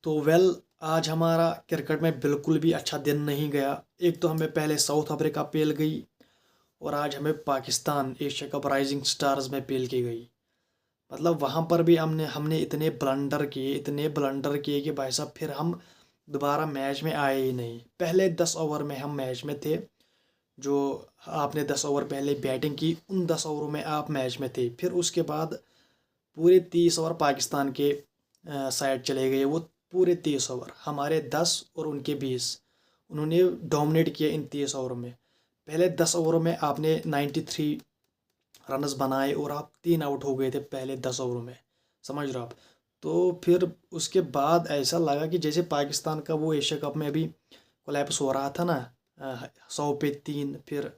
तो आज हमारा क्रिकेट में बिल्कुल भी अच्छा दिन नहीं गया। एक तो हमें पहले साउथ अफ्रीका पेल गई और आज हमें Pakistan Asia cup rising stars में पेल के गई। मतलब वहाँ पर भी हमने हमने इतने ब्लंडर किए कि भाई साहब फिर हम दोबारा मैच में आए ही नहीं। पहले 10 ओवर में हम मैच में थे। जो आपने 10 ओवर पहले बैटिंग की, उन 10 ओवरों में आप मैच में थे। फिर उसके बाद पूरे 30 ओवर पाकिस्तान के साइड चले गए। वो पूरे 30 ओवर हमारे 10 और उनके 20, उन्होंने डोमिनेट किया इन 30 ओवरों में। पहले 10 ओवरों में आपने 93 रन्स बनाए और आप 3 आउट हो गए थे पहले 10 ओवरों में। समझ रहे हो आप। तो फिर उसके बाद ऐसा लगा कि जैसे पाकिस्तान का वो एशिया कप में अभी कोलैप्स हो रहा था ना, 100 पे 3, फिर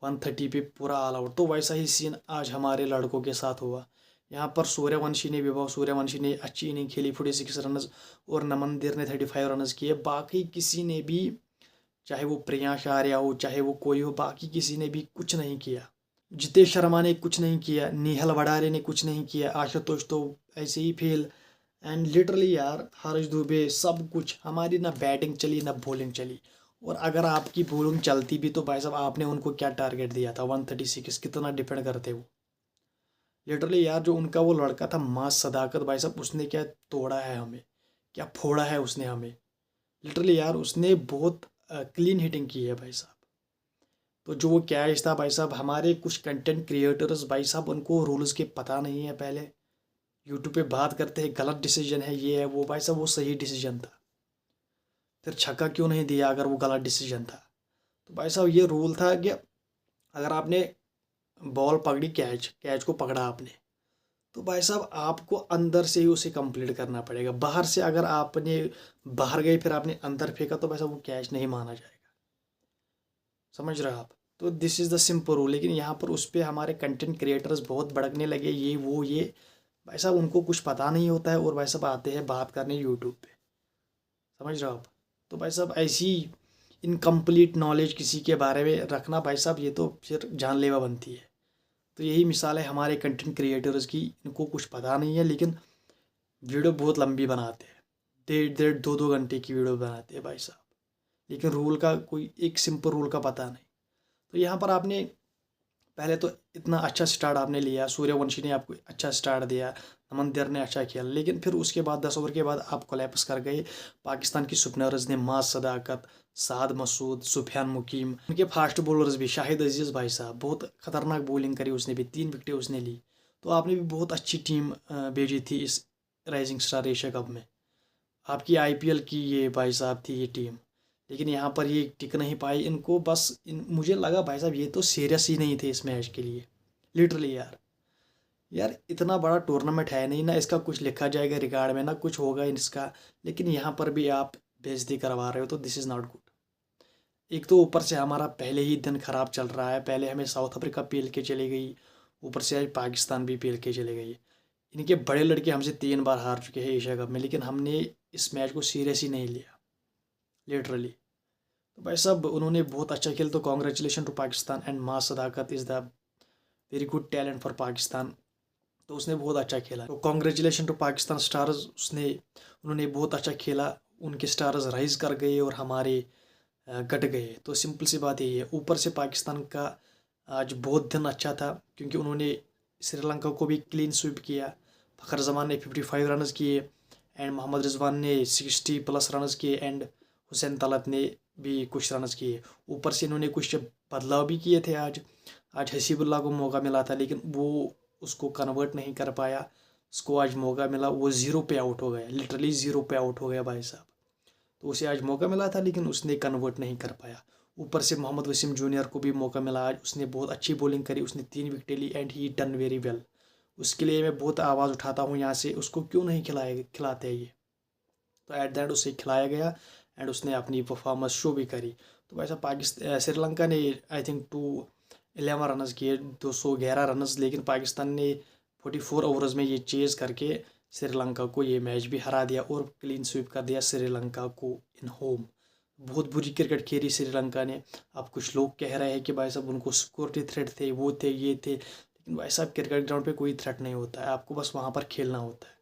130 पे पूरा ऑल आउट, तो वैसा ही सीन आज हमारे लड़कों के साथ हुआ। यहाँ पर विभव सूर्यवंशी ने अच्छी इनिंग खेली, 46 रन्स, और नमनदीर ने 35 रन्स किए। बाकी किसी ने भी, चाहे वो प्रियांश आर्या हो चाहे वो कोई हो, बाकी किसी ने भी कुछ नहीं किया। जितेश शर्मा ने कुछ नहीं किया, निहल वडारे ने कुछ नहीं किया, आशुतोष तो ऐसे ही फेल। एंड लिटरली यार, हारिस दुबे, सब कुछ हमारी ना बैटिंग चली ना बॉलिंग चली। और अगर आपकी बॉलिंग चलती भी तो भाई साहब आपने उनको क्या टारगेट दिया था, 136, कितना डिफेंड करते वो। लिटरली यार, जो उनका वो लड़का था मास सदाकत, भाई साहब उसने क्या तोड़ा है हमें, क्या फोड़ा है उसने हमें। लिटरली यार, उसने बहुत क्लीन हिटिंग की है भाई साहब। तो जो वो कैच था भाई साहब, हमारे कुछ कंटेंट क्रिएटर्स भाई साहब, उनको रूल्स के पता नहीं है। पहले यूट्यूब पे बात करते हैं गलत डिसीजन है, ये है वो, भाई साहब वो सही डिसीजन था। फिर छक्का क्यों नहीं दिया अगर वो गलत डिसीजन था। तो भाई साहब ये रूल था कि अगर आपने बॉल पकड़ी, कैच कैच को पकड़ा आपने, तो भाई साहब आपको अंदर से ही उसे कंप्लीट करना पड़ेगा। बाहर से अगर आपने बाहर गए फिर आपने अंदर फेंका तो भाई साहब वो कैच नहीं माना जाएगा। समझ रहे हो आप। तो this is the simple rule. लेकिन यहाँ पर उस पर हमारे कंटेंट क्रिएटर्स बहुत भड़कने लगे, ये वो ये। भाई साहब उनको कुछ पता नहीं होता है और भाई साहब आते हैं बात करने यूट्यूब पे। समझ रहे हो आप। तो भाई साहब ऐसी इनकम्प्लीट नॉलेज किसी के बारे में रखना भाई साहब, ये तो फिर जानलेवा बनती है। तो यही मिसाल है हमारे कंटेंट क्रिएटर्स की, इनको कुछ पता नहीं है लेकिन वीडियो बहुत लंबी बनाते हैं। 1.5 2 2 घंटे की वीडियो बनाते हैं भाई साहब। लेकिन रूल का कोई एक सिंपल रूल का पता नहीं। तो यहाँ पर आपने पहले तो इतना अच्छा स्टार्ट आपने लिया, सूर्यवंशी ने आपको अच्छा स्टार्ट दिया, नमन देर ने अच्छा खेला, लेकिन फिर उसके बाद 10 ओवर के बाद आप कोलैप्स कर गए। पाकिस्तान की सुपनर्स ने मास सदाकत, साद मसूद, सुफियान मुकीम, उनके फास्ट बॉलर्स भी, शाहिद अजीज़ भाई साहब बहुत खतरनाक बॉलिंग करी उसने भी, 3 विकेटें उसने ली। तो आपने भी बहुत अच्छी टीम भेजी थी इस राइजिंग स्टार एशिया कप में। आपकी आईपीएल की ये भाई साहब थी ये टीम। लेकिन यहाँ पर ये टिक नहीं पाई। इनको बस मुझे लगा भाई साहब ये तो सीरियस ही नहीं थे इस मैच के लिए। लिटरली यार, यार इतना बड़ा टूर्नामेंट है नहीं ना, इसका कुछ लिखा जाएगा रिकॉर्ड में ना कुछ होगा इसका। लेकिन यहाँ पर भी आप बेइज्जती करवा रहे हो, तो दिस इज़ नॉट गुड। एक तो ऊपर से हमारा पहले ही दिन खराब चल रहा है, पहले हमें साउथ अफ्रीका पेल के चली गई, ऊपर से आज पाकिस्तान भी पेल के चले गई। इनके बड़े लड़के हमसे 3 बार हार चुके हैं एशिया कप में, लेकिन हमने इस मैच को सीरियस ही नहीं लिया। लिटरली। तो भाई साहब उन्होंने बहुत अच्छा खेला, तो कॉन्ग्रेचुलेशन टू पाकिस्तान एंड माँ Sadaqat is the very good talent for Pakistan. तो उसने बहुत अच्छा खेला, तो कॉन्ग्रेचुलेशन टू पाकिस्तान स्टार्स। उन्होंने बहुत अच्छा खेला, उनके स्टार्स राइज कर गए और हमारे घट गए। तो सिंपल सी बात यही है। ऊपर से पाकिस्तान का आज बहुत दिन अच्छा था क्योंकि उन्होंने श्रीलंका को भी क्लीन स्वीप किया। फ़खर जमान ने 55 रन्स किए एंड मोहम्मद रिजवान ने 60+ रन्स किए एंड हुसैन तलत ने भी कुछ रन्स किए। ऊपर से इन्होंने कुछ बदलाव भी किए थे आज। आज हसीबुल्ला को मौका मिला था लेकिन वो उसको कन्वर्ट नहीं कर पाया। उसको आज मौका मिला, वो 0 पे आउट हो गया, लिटरली 0 पे आउट हो गया भाई साहब। तो उसे आज मौका मिला था लेकिन उसने कन्वर्ट नहीं कर पाया। ऊपर से मोहम्मद वसीम जूनियर को भी मौका मिला आज, उसने बहुत अच्छी बॉलिंग करी, उसने 3 विकेटें ली and he done very well. उसके लिए मैं बहुत आवाज़ उठाता हूँ यहाँ से, उसको क्यों नहीं खिलाते हैं ये। तो एट द एंड उसे खिलाया गया एंड उसने अपनी परफॉर्मेंस शो भी करी। तो वैसा पाकिस्तान श्रीलंका ने आई थिंक 211 रन्स किए, 211 रन्स, लेकिन पाकिस्तान ने 44 ओवर्स में ये चेज़ करके श्रीलंका को ये मैच भी हरा दिया और क्लीन स्वीप कर दिया श्रीलंका को इन होम। बहुत बुरी क्रिकेट खेली श्रीलंका ने। अब कुछ लोग कह रहे हैं कि भाई साहब उनको सिक्योरिटी थ्रेट थे, वो थे ये थे, लेकिन भाई साहब क्रिकेट ग्राउंड पे कोई थ्रेट नहीं होता है, आपको बस वहाँ पर खेलना होता है।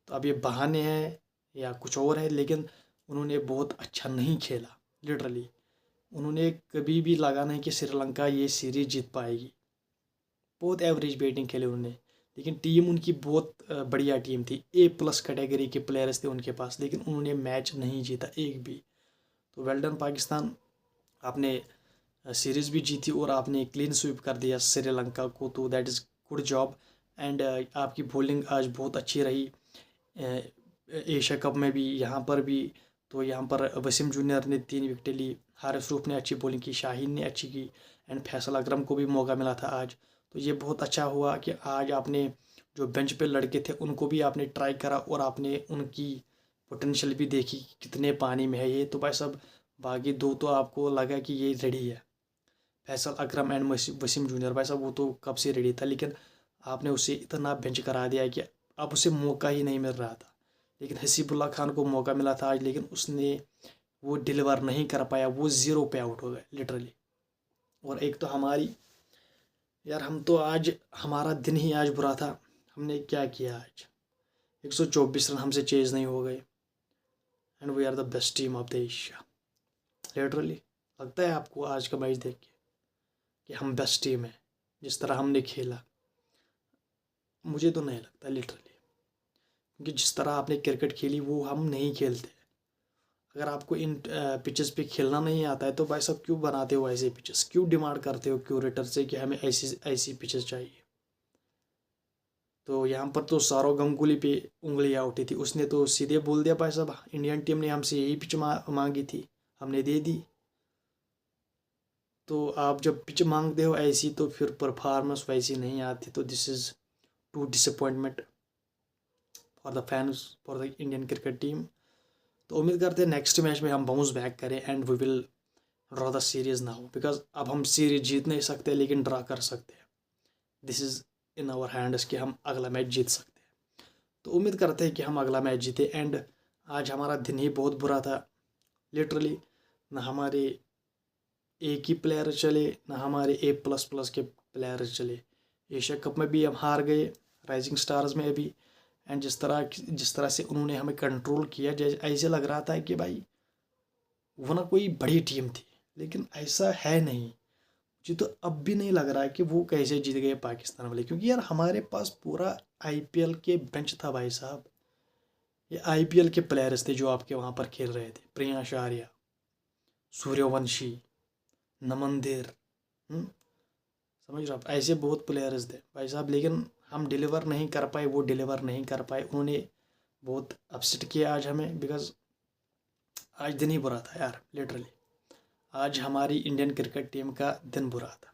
तो अब ये बहाने हैं, या कुछ और है, लेकिन उन्होंने बहुत अच्छा नहीं खेला। लिटरली उन्होंने कभी भी लगा नहीं कि श्रीलंका ये सीरीज जीत पाएगी। बहुत एवरेज बैटिंग खेली उन्होंने, लेकिन टीम उनकी बहुत बढ़िया टीम थी। A+ कैटेगरी के प्लेयर्स थे उनके पास, लेकिन उन्होंने मैच नहीं जीता एक भी। तो वेल डन पाकिस्तान, आपने सीरीज़ भी जीती और आपने क्लीन स्वीप कर दिया श्रीलंका को, तो that is good job. And आपकी बॉलिंग आज बहुत अच्छी रही एशिया कप में भी, यहाँ पर भी। तो यहाँ पर वसीम जूनियर ने 3 विकेटें ली, हारिस रूफ ने अच्छी बॉलिंग की, शाहीन ने अच्छी की, एंड फैसल अकरम को भी मौका मिला था आज। तो ये बहुत अच्छा हुआ कि आज आपने जो बेंच पे लड़के थे उनको भी आपने ट्राई करा और आपने उनकी पोटेंशियल भी देखी कि कितने पानी में है ये। तो भाई साहब बाकी 2 तो आपको लगा कि ये रेडी है, फैसल अकरम एंड वसीम जूनियर। भाई साहब वो तो कब से रेडी था, लेकिन आपने उसे इतना बेंच करा दिया कि अब उसे मौका ही नहीं मिल रहा था। लेकिन हसीबुल्ला खान को मौका मिला था आज, लेकिन उसने वो डिलीवर नहीं कर पाया, वो 0 पे आउट हो गए लिटरली। और एक तो हमारी यार, हम तो आज हमारा दिन ही आज बुरा था। हमने क्या किया आज, 124 रन हमसे चेज नहीं हो गए, and we are the best team of the Asia. Literally लगता है आपको आज का मैच देख के कि हम बेस्ट टीम है जिस तरह हमने खेला? मुझे तो नहीं लगता लिटरली, क्योंकि जिस तरह आपने क्रिकेट खेली वो हम नहीं खेलते। अगर आपको इन पिचेस पे खेलना नहीं आता है तो भाई साहब क्यों बनाते हो ऐसे पिचेस, क्यों डिमांड करते हो क्यूरेटर से कि हमें ऐसी ऐसी पिचेस चाहिए? तो यहाँ पर तो सौरव गंगुली पे उंगलियाँ उठी थी, उसने तो सीधे बोल दिया भाई साहब इंडियन टीम ने हमसे यही पिच मांगी थी, हमने दे दी। तो आप जब पिच मांगते हो ऐसी तो फिर परफॉर्मेंस वैसी नहीं आती, तो this is too disappointment for the fans, for the Indian cricket team. तो उम्मीद करते हैं नेक्स्ट मैच में हम बाउंस बैक करें and we will draw the series now, because अब हम सीरीज जीत नहीं सकते लेकिन ड्रा कर सकते हैं। This is in our hands कि हम अगला मैच जीत सकते हैं। तो उम्मीद करते हैं कि हम अगला मैच जीते। एंड आज हमारा दिन ही बहुत बुरा था लिटरली, ना हमारे एक ही प्लेयर चले, ना हमारे A++ के प्लेयर चले। एशिया कप में भी हम हार गए, राइजिंग स्टार्स में भी। एंड जिस तरह से उन्होंने हमें कंट्रोल किया, जैसे ऐसे लग रहा था कि भाई वो ना कोई बड़ी टीम थी, लेकिन ऐसा है नहीं। मुझे तो अब भी नहीं लग रहा है कि वो कैसे जीत गए पाकिस्तान वाले, क्योंकि यार हमारे पास पूरा IPL के बेंच था भाई साहब। ये IPL के प्लेयर्स थे जो आपके वहाँ पर खेल रहे थे, प्रियांश आर्या, सूर्यवंशी, नमंदिर, समझ रहे आप, ऐसे बहुत प्लेयर्स थे भाई साहब। लेकिन हम डिलीवर नहीं कर पाए, वो डिलीवर नहीं कर पाए, उन्होंने बहुत अपसेट किया आज हमें, बिकॉज आज दिन ही बुरा था यार लिटरली। आज हमारी इंडियन क्रिकेट टीम का दिन बुरा था।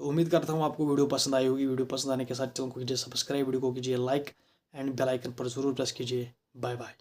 तो उम्मीद करता हूँ आपको वीडियो पसंद आई होगी। वीडियो पसंद आने के साथ चैनल को कीजिए सब्सक्राइब, वीडियो को कीजिए लाइक एंड बेल आइकन पर ज़रूर प्रेस कीजिए। Bye bye.